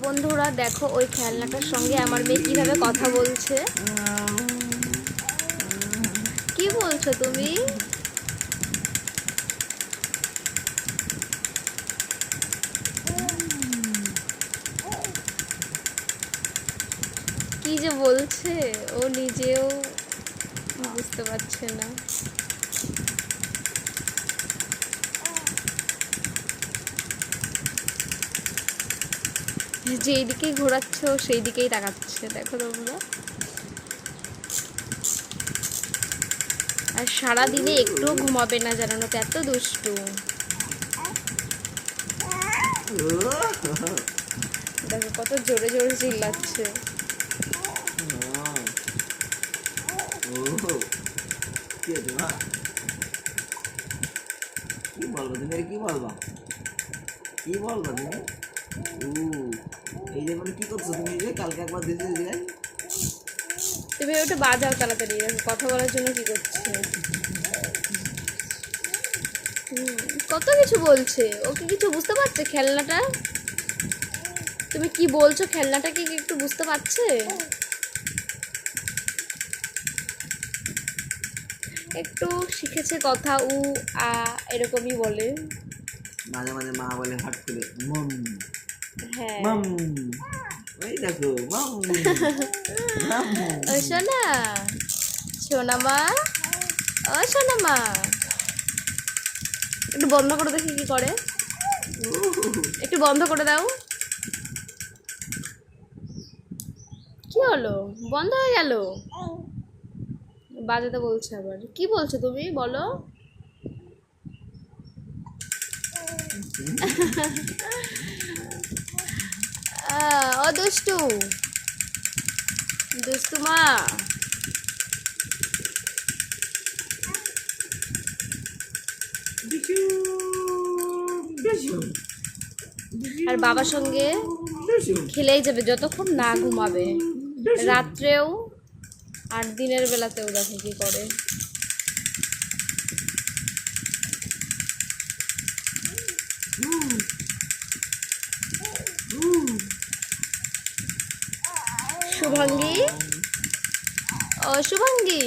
বন্ধুরা দেখো ওই খেলনাটার সঙ্গে আমার মেয়ে কিভাবে কথা বলছে। কি বলছো তুমি? কি যে বলছে ও নিজেও বুঝতে পারছে না। যেই দিকেই ঘোরাচ্ছ সেই দিকেই তাকাচ্ছে, দেখো তোমরা। আর সারাদিনে একটুও ঘুমাবে না, জানো তো, এত দুষ্টু। দেখো কত জোরে জোরে চিল্লাচ্ছে। কি বলবো তুমি? কি বলবা? কি বলবা তুমি? এই যে মানে কি করছো তুমি? যে কালকে একবার দিতে দিলে তুমি ওটা বাজাও তাড়াতাড়ি, কথা বলার জন্য কি করছে। কত কিছু বলছে, ও কি কিছু বুঝতে পারছে খেলনাটা? তুমি কি বলছো, খেলনাটা কি একটু বুঝতে পারছে? একটু শিখেছে কথা, উ আ এরকমই বলে। মাঝে মাঝে মা বলে হট করে মম। হ্যাঁ, মম। ওই দেখো মম। ও সোনা, সোনা মা, ও সোনা মা। একটু বন্ধ করে দেখি কি করে। একটু বন্ধ করে দাও। কি হলো? বন্ধ হয়ে গেল। বাজাতে বলছে আবার। কি বলছো তুমি, বলো। ও দুষ্টু, দুষ্টু মা। আর বাবার সঙ্গে খেলেই যাবে যতক্ষণ না ঘুমাবে, রাত্রেও আর দিনের বেলাতেও। দেখো কি করে। শুভাঙ্গী, ও শুভাঙ্গী,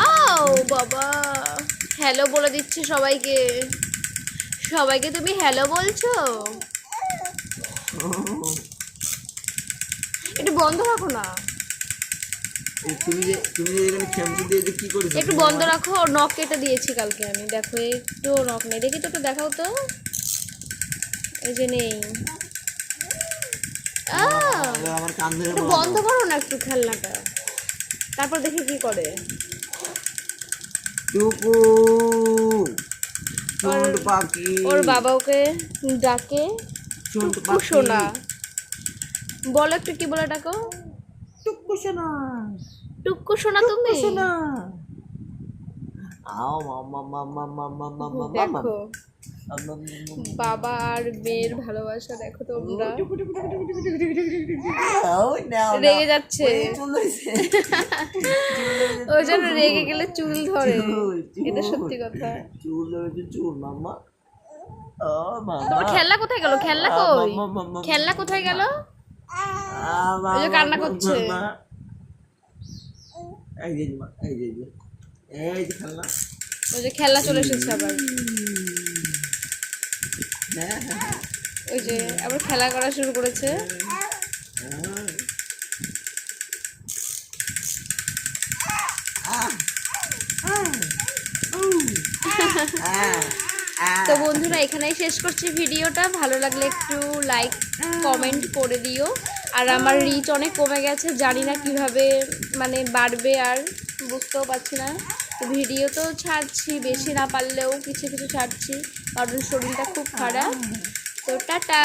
আও বাবা, হ্যালো বলে দিচ্ছে সবাইকে। সবাইকে তুমি হ্যালো বলছো। একটু বন্ধ রাখো না। তুমি যে এখানে খেমচি দিয়ে যে কি করেছো? একটু বন্ধ রাখো, নখ কেটে দিয়েছি কালকে আমি। দেখো একটু নখ নেই, দেখি তো, একটু দেখাও তো। এই যে নেই। আমার কান ধরে একটু বন্ধ করো না একটু খেলনাটা, তারপর দেখি কি করে। টুকু চুন্ড পাখি। ওর বাবা ওকে ডাকে চুন্ড টুকু পাখি। সোনা। বলো একটু কি বলে ডাকো। টুকু সোনা। টুকু সোনা তুমি। সোনা। আও মামা মামা মামা মামা মামা। দেখো বাবা আর মেয়ের ভালোবাসা, দেখো তোমরা। রেগে যাচ্ছে। ও যেন রেগে গেলে চুল ধরে, এটা সত্যি কথা। চুল ধরেছে চুল মাম্মা। ও মাম্মা। তোমার খেলনা কোথায় গেল? খেলনা কই? খেলনা কোথায় গেল? ওই যে কান্না করছে। এই যে মা, এই যে এই যে খেলনা। ওই যে খেলনা চলে এসেছে আবার। ওই যে আবার খেলা করা শুরু করেছে। তো বন্ধুরা এখানেই শেষ করছি ভিডিওটা। ভালো লাগলে একটু লাইক কমেন্ট করে দিও। আর আমার রিচ অনেক কমে গেছে, জানি না কিভাবে মানে বাড়বে, আর বুঝতেও পারছি না। তো ভিডিও তো ছাড়ছি, বেশি না পারলেও কিছু কিছু ছাড়ছি, কারণ শরীরটা খুব খারাপ। তো টাটা।